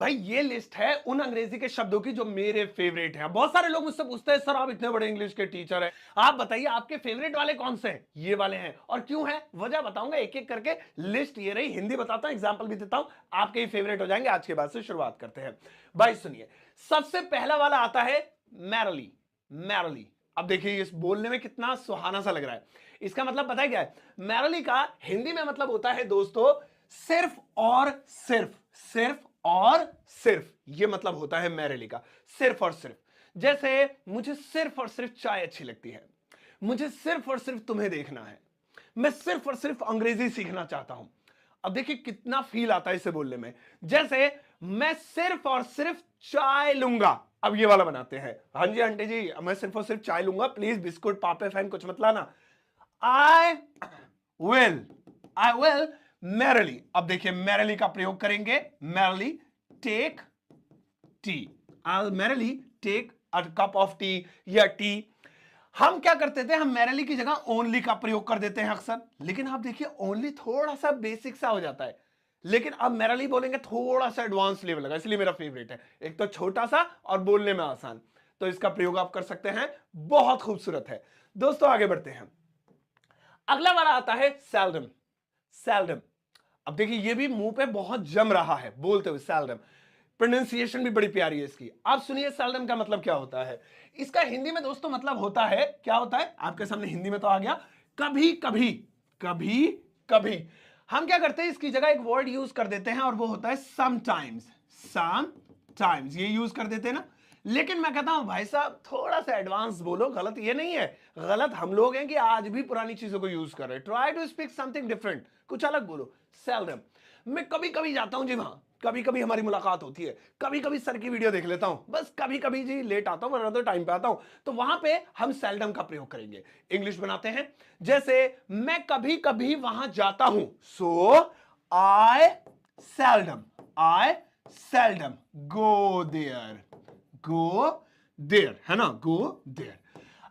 भाई ये लिस्ट है उन अंग्रेजी के शब्दों की जो मेरे फेवरेट हैं। बहुत सारे लोग मुझसे पूछते हैं सर आप इतने बड़े इंग्लिश के टीचर हैं, आप बताइए आपके फेवरेट वाले कौन से हैं? ये वाले हैं। और क्यों है वजह बताऊंगा एक एक करके। लिस्ट ये रही, हिंदी बताता हूं, एग्जाम्पल भी देता हूं, आपके ही फेवरेट हो जाएंगे। आज के बाद से शुरुआत करते हैं। भाई सुनिए, सबसे पहला वाला आता है मैरली। मैरली, अब देखिए इस बोलने में कितना सुहाना सा लग रहा है। इसका मतलब पता है क्या है? मैरली का हिंदी में मतलब होता है दोस्तों सिर्फ और सिर्फ। सिर्फ और सिर्फ, ये मतलब होता है मैरली का, सिर्फ और सिर्फ। जैसे मुझे सिर्फ और सिर्फ चाय अच्छी लगती है, मुझे सिर्फ और सिर्फ तुम्हें देखना है, मैं सिर्फ और सिर्फ अंग्रेजी सीखना चाहता हूं। अब देखिए कितना फील आता है इसे बोलने में। जैसे मैं सिर्फ और सिर्फ चाय लूंगा, अब ये वाला बनाते हैं। हाँ जी आंटी जी, मैं सिर्फ और सिर्फ चाय लूंगा, प्लीज बिस्कुट पापे फैन कुछ मत लाना। I will merely. अब देखिए मैरली का प्रयोग करेंगे। Merely take tea, I merely take a cup of tea या टी। हम क्या करते थे, हम मैरली की जगह ओनली का प्रयोग कर देते हैं अक्सर। लेकिन आप देखिए ओनली थोड़ा सा बेसिक सा हो जाता है, लेकिन अब मैरली बोलेंगे थोड़ा सा एडवांस लेवल लगा, इसलिए मेरा फेवरेट है। एक तो छोटा सा और बोलने में आसान, तो इसका प्रयोग आप कर सकते हैं, बहुत खूबसूरत है। दोस्तों आगे बढ़ते हैं। अगला वाला आता है सेल्डम। सेल्डम, अब देखिए ये भी मुंह पे बहुत जम रहा है बोलते हुए, सेल्डम। प्रोनाउंसिएशन भी बड़ी प्यारी है इसकी। आप सुनिए सेल्डम का मतलब क्या होता है। इसका हिंदी में दोस्तों मतलब होता है, क्या होता है आपके सामने हिंदी में तो आ गया, कभी कभी। कभी कभी हम क्या करते हैं, इसकी जगह एक वर्ड यूज कर देते हैं और वो होता है समटाइम्स। समटाइम्स ये यूज कर देते हैं ना। लेकिन मैं कहता हूं भाई साहब थोड़ा सा एडवांस बोलो, गलत ये नहीं है। गलत हम लोग हैं कि आज भी पुरानी चीजों को यूज कर रहे हैं। Try to speak something different, कुछ अलग बोलो। सेल्डम, मैं कभी कभी जाता हूं जी वहां, कभी कभी हमारी मुलाकात होती है, कभी कभी सर की वीडियो देख लेता हूं, बस कभी कभी जी लेट आता हूं वरना तो टाइम पे आता हूं। तो वहां पे हम सेल्डम का प्रयोग करेंगे। इंग्लिश बनाते हैं, जैसे मैं कभी कभी वहां जाता हूं, so I seldom go there. Go there है ना, गो देयर।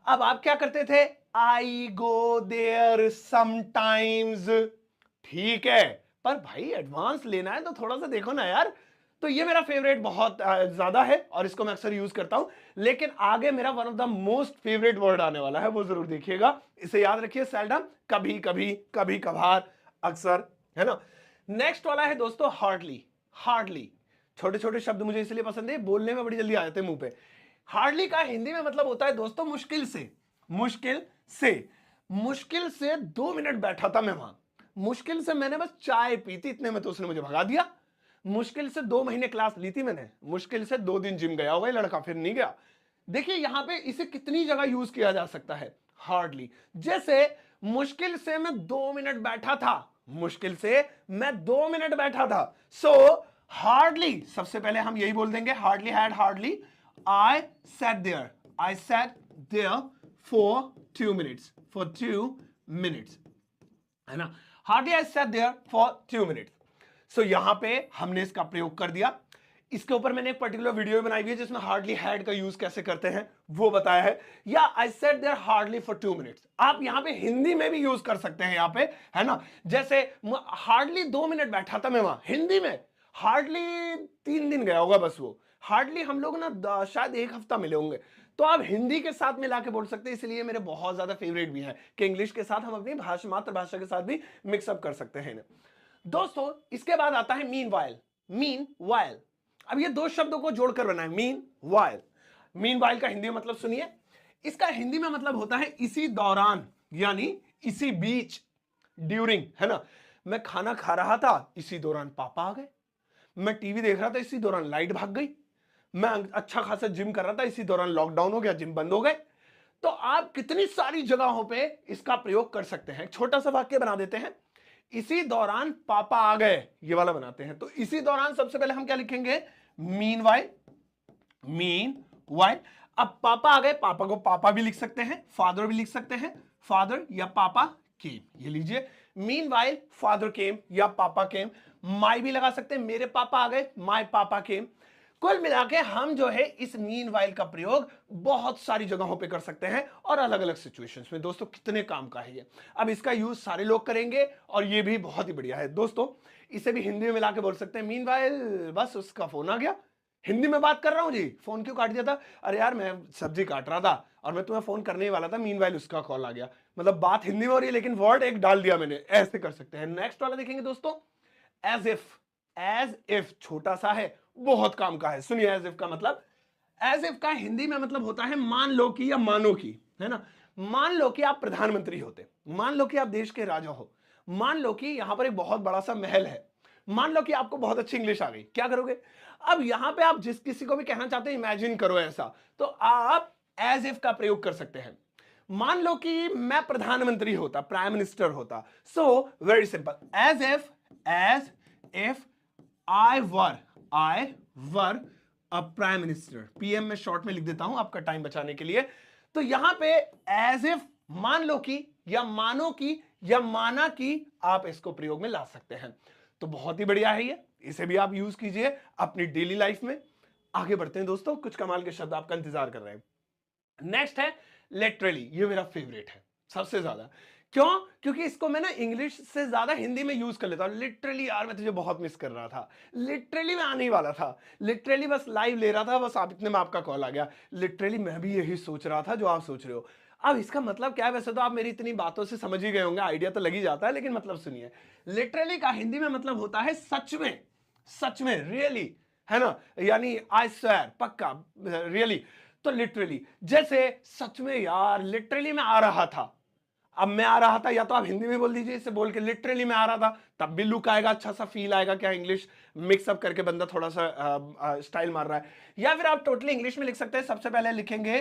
अब आप क्या करते थे, आई गो देयर समटाइम्स। ठीक है, पर भाई एडवांस लेना है तो थोड़ा सा देखो ना यार। तो ये मेरा फेवरेट बहुत ज्यादा है और इसको मैं अक्सर यूज करता हूं। लेकिन आगे मेरा one of the most favourite word आने वाला है, वो जरूर देखिएगा। इसे याद रखिए, सेल्डम, कभी कभी, कभी कभार, अक्सर, है ना। नेक्स्ट वाला है दोस्तों हार्डली। हार्डली, छोटे छोटे शब्द मुझे इसलिए पसंद है, बोलने में बड़ी जल्दी आ जाते हैं मुंह पे। हार्डली का हिंदी में मतलब होता है दोस्तों मुश्किल से। मुश्किल से, मुश्किल से 2 मिनट बैठा था मैं वहां, मुश्किल से मैंने बस चाय पी थी, इतने में तो उसने मुझे भगा दिया। मुश्किल से 2 महीने क्लास ली थी मैंने, मुश्किल से 2 दिन जिम गया होगा ये लड़का, फिर नहीं गया। देखिए यहां पे इसे कितनी जगह यूज किया जा सकता है, हार्डली। जैसे मुश्किल से मैं 2 मिनट बैठा था, मुश्किल से मैं 2 मिनट बैठा था। सो हार्डली, सबसे पहले हम यही बोल देंगे, hardly had, hardly I sat there, I sat there for 2 minutes, for 2 minutes, है ना। Hardly I sat there for 2 minutes. So यहां पे हमने इसका प्रयोग कर दिया। इसके ऊपर मैंने एक पर्टिकुलर वीडियो बनाई हुई है जिसमें हार्डली हैड का यूज कैसे करते हैं वो बताया है। या I said there hardly for 2 minutes, आप यहां पे हिंदी में भी यूज कर सकते हैं यहां पे, है ना। जैसे हार्डली 2 मिनट बैठा था मैं वहां, हिंदी में हार्डली 3 दिन गया होगा बस वो। हार्डली हम लोग ना शायद 1 हफ्ता मिले होंगे। तो आप हिंदी के साथ मिला के बोल सकते हैं, इसलिए मेरे बहुत ज्यादा फेवरेट भी है कि इंग्लिश के साथ हम अपनी भाषा, मातृभाषा के साथ भी मिक्सअप कर सकते हैं दोस्तों। इसके बाद आता है मीन वाइल। मीन वाइल, अब ये दो शब्दों को जोड़कर बना है, मीन वाइल। मीन वाइल का हिंदी में मतलब सुनिए। इसका हिंदी में मतलब होता है इसी दौरान, यानी इसी बीच, ड्यूरिंग, है ना। मैं खाना खा रहा था, इसी दौरान पापा आ गए। मैं टीवी देख रहा था, इसी दौरान लाइट भाग गई। मैं अच्छा खासा जिम कर रहा था, इसी दौरान लॉकडाउन हो गया, जिम बंद हो गए। तो आप कितनी सारी जगहों पे इसका प्रयोग कर सकते हैं। छोटा सा वाक्य बना देते हैं, इसी दौरान पापा आ गए, ये वाला बनाते हैं। तो इसी दौरान सबसे पहले हम क्या लिखेंगे, मीन वाइल। मीन वाइल, अब पापा आ गए, पापा को पापा भी लिख सकते हैं, फादर भी लिख सकते हैं, फादर या पापा केम, ये लीजिए। मीन वाइल फादर केम या पापा केम। माई भी लगा सकते हैं, मेरे पापा आ गए, माई पापा केम। कुल मिला के हम जो है इस मीन वाइल का प्रयोग बहुत सारी जगहों पे कर सकते हैं और अलग अलग सिचुएशंस में। दोस्तों कितने काम का है ये। अब इसका यूज सारे लोग करेंगे और ये भी बहुत ही बढ़िया है दोस्तों। इसे भी हिंदी में मिला के बोल सकते हैं मीनवाइल बस उसका फोन आ गया, हिंदी में बात कर रहा हूं जी, फोन क्यों काट दिया था, अरे यार मैं सब्जी काट रहा था और मैं तुम्हें फोन करने ही वाला था, मीनवाइल उसका कॉल आ गया। मतलब बात हिंदी में हो रही है लेकिन वर्ड एक डाल दिया मैंने, ऐसे कर सकते हैं। नेक्स्ट वाला देखेंगे दोस्तों, एज इफ। एज इफ छोटा सा है, बहुत काम का है, सुनिए एज इफ का मतलब। एज इफ का हिंदी में मतलब होता है मान लो कि या मानो कि, है ना। मान लो कि आप प्रधानमंत्री होते, मान लो कि आप देश के राजा हो, मान लो कि यहां पर एक बहुत बड़ा सा महल है, मान लो कि आपको बहुत अच्छी इंग्लिश आ गई, क्या करोगे। अब यहां पे आप जिस किसी को भी कहना चाहते हैं इमेजिन करो ऐसा, तो आप एज इफ का प्रयोग कर सकते हैं। मान लो कि मैं प्रधानमंत्री होता, प्राइम मिनिस्टर होता, so very simple, as if I were a prime minister, PM में शॉर्ट में लिख देता हूं आपका टाइम बचाने के लिए। तो यहां पे एज इफ, मान लो कि या मानो कि या माना कि, आप इसको प्रयोग में ला सकते हैं। तो बहुत ही बढ़िया है ये, इसे भी आप यूज कीजिए अपनी डेली लाइफ में। आगे बढ़ते हैं दोस्तों, कुछ कमाल के शब्द आपका इंतजार कर रहे हैं। नेक्स्ट है लिटरली, ये मेरा फेवरेट है सबसे ज्यादा। क्यों? क्योंकि इसको मैं ना इंग्लिश से ज्यादा हिंदी में यूज कर लेता हूं। लिटरली यार मैं तुझे बहुत मिस कर रहा था, लिटरली मैं आने ही वाला था, लिटरली बस लाइव ले रहा था, बस आप इतने में आपका कॉल आ गया। लिटरली मैं भी यही सोच रहा था जो आप सोच रहे हो। अब इसका मतलब क्या है, वैसे तो आप मेरी इतनी बातों से समझ ही गए होंगे, आइडिया तो लग ही जाता है, लेकिन मतलब सुनिए। लिटरली का हिंदी में मतलब होता है सच में, सच में, रियली, है ना। यानी आई स्वेयर, पक्का, रियली। तो लिटरली, जैसे सच में यार लिटरली मैं आ रहा था, अब मैं आ रहा था, या तो आप हिंदी में बोल दीजिए इसे बोल के लिटरली मैं आ रहा था, तब भी लुक आएगा, अच्छा सा फील आएगा, क्या इंग्लिश मिक्सअप करके बंदा थोड़ा सा स्टाइल मार रहा है। या फिर आप टोटली इंग्लिश में लिख सकते हैं, सबसे पहले लिखेंगे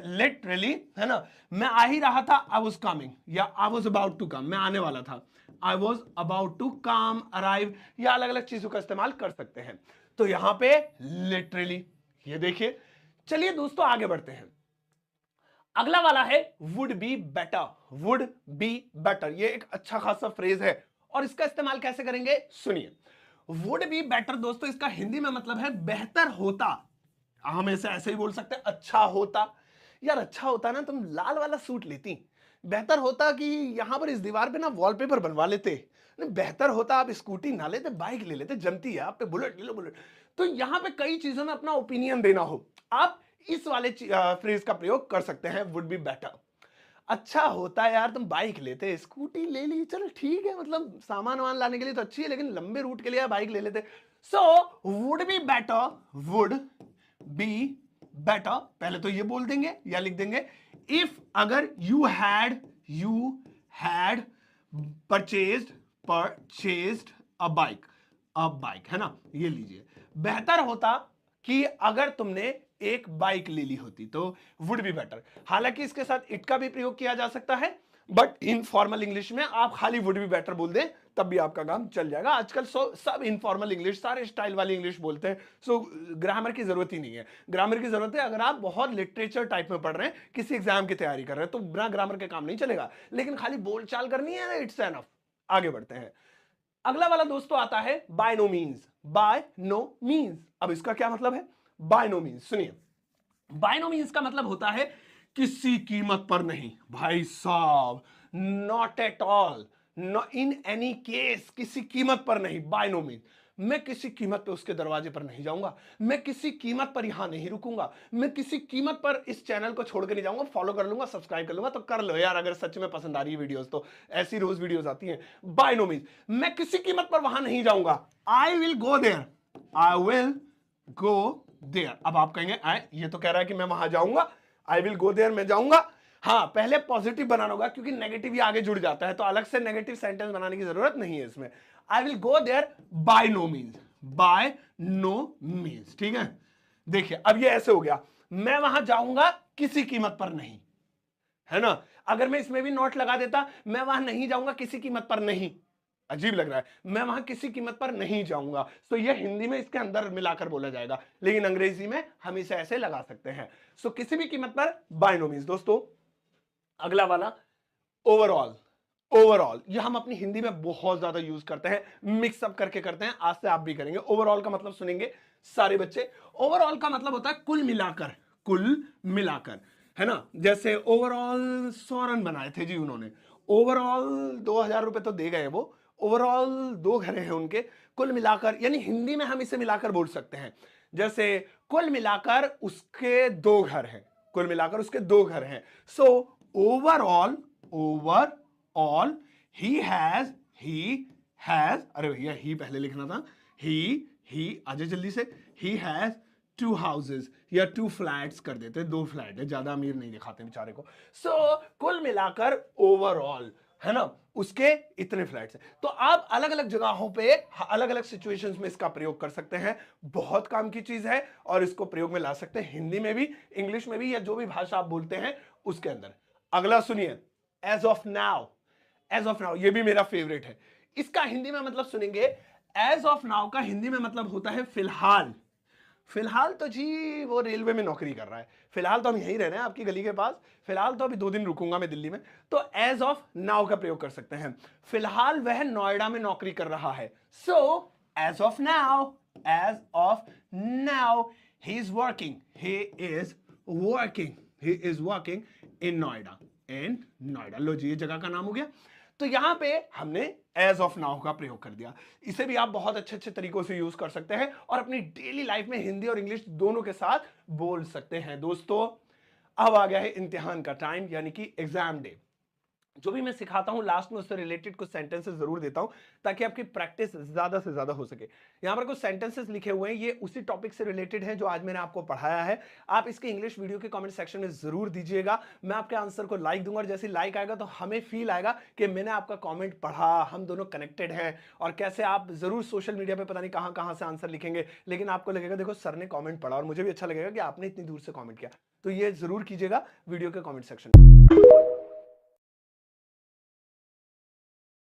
लिटरली, है ना, मैं आ ही रहा था, आई वॉज कमिंग, या I was about to come, मैं आने वाला था, I was about to come, arrive, या अलग अलग चीजों का इस्तेमाल कर सकते हैं। तो यहां पे लिटरली, ये देखिए। चलिए दोस्तों आगे बढ़ते हैं। अगला वाला है would be better, would be better, ये एक अच्छा खासा फ्रेज है, और इसका इस्तेमाल कैसे करेंगे सुनिए। वुड बी बेटर दोस्तों, इसका हिंदी में मतलब है बेहतर होता। हम इसे ऐसे ही बोल सकते हैं, अच्छा होता। यार अच्छा होता ना तुम लाल वाला सूट लेती, बेहतर होता कि यहां पर इस दीवार पे ना वॉलपेपर बनवा लेते, नहीं बेहतर होता आप स्कूटी ना लेते, बाइक ले लेते, जमती है आप पे, बुलेट ले लो बुलेट। तो यहां पे कई चीजों में अपना ओपिनियन देना हो, आप इस वाले फ्रेज का प्रयोग कर सकते हैं, वुड बी बेटर। अच्छा होता है यार तुम बाइक लेते, स्कूटी ले ली, चलो ठीक है, मतलब सामान वामान लाने के लिए तो अच्छी है, लेकिन लंबे रूट के लिए आप बाइक ले लेते। So would be better, would be better, पहले तो ये बोल देंगे या लिख देंगे, इफ अगर you had purchased a bike, है ना, ये लीजिए। बेहतर होता कि अगर तुमने एक बाइक ले ली होती, तो वुड बी बेटर। हालांकि इसके साथ इट का भी प्रयोग किया जा सकता है, बट इन फॉर्मल इंग्लिश में आप खाली वुड बी बेटर बोल दें, तब भी आपका काम चल जाएगा। आजकल सब इनफॉर्मल इंग्लिश, सारे स्टाइल वाली इंग्लिश बोलते हैं, सो ग्रामर की जरूरत ही नहीं है। ग्रामर की जरूरत है अगर आप बहुत लिटरेचर टाइप में पढ़ रहे हैं, किसी एग्जाम की तैयारी कर रहे हैं, तो बिना ग्रामर के काम नहीं चलेगा, लेकिन खाली बोलचाल करनी है, इट्स एनफ। आगे बढ़ते हैं। अगला वाला दोस्तों आता है by no means, by no means. अब इसका क्या मतलब है बाय नो मीन्स, सुनिए। बाय नो मीन्स का मतलब होता है किसी कीमत पर नहीं, भाई साहब, not at all, no in any case, किसी कीमत पर नहीं, बाय नो मीन्स। मैं किसी कीमत पे उसके दरवाजे पर नहीं जाऊंगा, मैं किसी कीमत पर यहां नहीं रुकूंगा, मैं किसी कीमत पर इस चैनल को छोड़ के नहीं जाऊंगा, फॉलो कर लूंगा, सब्सक्राइब कर लूंगा, तो कर लो यार अगर सच में पसंद आ रही है वीडियोस, तो ऐसी रोज वीडियोस आती हैं। बाय नो मीन्स मैं किसी कीमत पर वहां नहीं जाऊंगा, I will go there, I will go there. अब आप कहेंगे ये तो कह रहा है कि मैं वहां जाऊंगा, आई विल गो देयर, मैं जाऊंगा। हाँ पहले पॉजिटिव बनाना होगा, क्योंकि नेगेटिव ही आगे जुड़ जाता है, तो अलग से नेगेटिव सेंटेंस बनाने की जरूरत नहीं है इसमें। I will go there by no means, by no means, ठीक है। देखिए अब ये ऐसे हो गया, मैं वहां जाऊंगा किसी कीमत पर नहीं, है ना। अगर मैं इसमें भी नोट लगा देता, मैं वहां नहीं जाऊंगा किसी कीमत पर नहीं, अजीब लग रहा है, मैं वहां किसी कीमत पर नहीं जाऊंगा, तो ये हिंदी में इसके अंदर मिलाकर बोला जाएगा, लेकिन अंग्रेजी में हम इसे ऐसे लगा सकते हैं। सो किसी भी कीमत पर बाय नो मीन्स। दोस्तों अगला वाला ओवरऑल, ओवरऑल ये हम अपनी हिंदी में बहुत ज्यादा यूज करते हैं, मिक्सअप करके करते हैं, आज से आप भी करेंगे। ओवरऑल का मतलब सुनेंगे सारे बच्चे, ओवरऑल का मतलब होता है कुल मिलाकर, कुल मिलाकर, है ना। जैसे ओवरऑल 100 रन बनाए थे जी उन्होंने, ओवरऑल 2000 रुपए तो दे गए वो, ओवरऑल 2 घर हैं उनके, कुल मिलाकर, यानी हिंदी में हम इसे मिलाकर बोल सकते हैं, जैसे कुल मिलाकर उसके 2 घर हैं, कुल मिलाकर उसके 2 घर हैं। सो ओवरऑल ही हैज, अरे भैया ही पहले लिखना था, ही आजा जल्दी से, ही हैज 2 हाउसेस या 2 फ्लैट्स कर देते, 2 फ्लैट है, ज्यादा अमीर नहीं दिखाते बेचारे को। सो कुल मिलाकर ओवरऑल, है ना, उसके इतने फ्लैट्स हैं। तो आप अलग अलग जगहों पे अलग अलग सिचुएशंस में इसका प्रयोग कर सकते हैं, बहुत काम की चीज है और इसको प्रयोग में ला सकते हैं, हिंदी में भी, इंग्लिश में भी, या जो भी भाषा आप बोलते हैं उसके अंदर। अगला सुनिए, as of now. As of now ये भी मेरा फेवरेट है। इसका हिंदी में मतलब सुनेंगे, एज ऑफ नाउ का हिंदी में मतलब होता है फिलहाल। फिलहाल तो जी वो रेलवे में नौकरी कर रहा है, फिलहाल तो हम यहीं रह रहे हैं आपकी गली के पास, फिलहाल तो अभी 2 दिन रुकूंगा मैं दिल्ली में, तो एज ऑफ नाउ का प्रयोग कर सकते हैं। फिलहाल वह नोएडा में नौकरी कर रहा है। So as of now, as of now he is working, he is working in Noida, in Noida. लो जी, ये जगह का नाम हो गया। तो यहां पे हमने एज ऑफ नाउ का प्रयोग कर दिया। इसे भी आप बहुत अच्छे अच्छे तरीकों से यूज कर सकते हैं और अपनी डेली लाइफ में हिंदी और इंग्लिश दोनों के साथ बोल सकते हैं। दोस्तों, अब आ गया है इम्तिहान का टाइम, यानी कि एग्जाम डे। जो भी मैं सिखाता हूं लास्ट में उससे रिलेटेड कुछ सेंटेंसेस जरूर देता हूं, ताकि आपकी प्रैक्टिस ज्यादा से ज्यादा हो सके। यहां पर कुछ सेंटेंसेस लिखे हुए हैं, ये उसी टॉपिक से रिलेटेड है जो आज मैंने आपको पढ़ाया है। आप इसके इंग्लिश वीडियो के कमेंट सेक्शन में जरूर दीजिएगा, मैं आपके आंसर को लाइक दूंगा, और जैसे लाइक आएगा तो हमें फील आएगा कि मैंने आपका कॉमेंट पढ़ा, हम दोनों कनेक्टेड हैं। और कैसे आप जरूर सोशल मीडिया पर पता नहीं कहां कहां से आंसर लिखेंगे, लेकिन आपको लगेगा देखो सर ने कॉमेंट पढ़ा, और मुझे भी अच्छा लगेगा कि आपने इतनी दूर से कॉमेंट किया। तो ये जरूर कीजिएगा वीडियो के कॉमेंट सेक्शन में।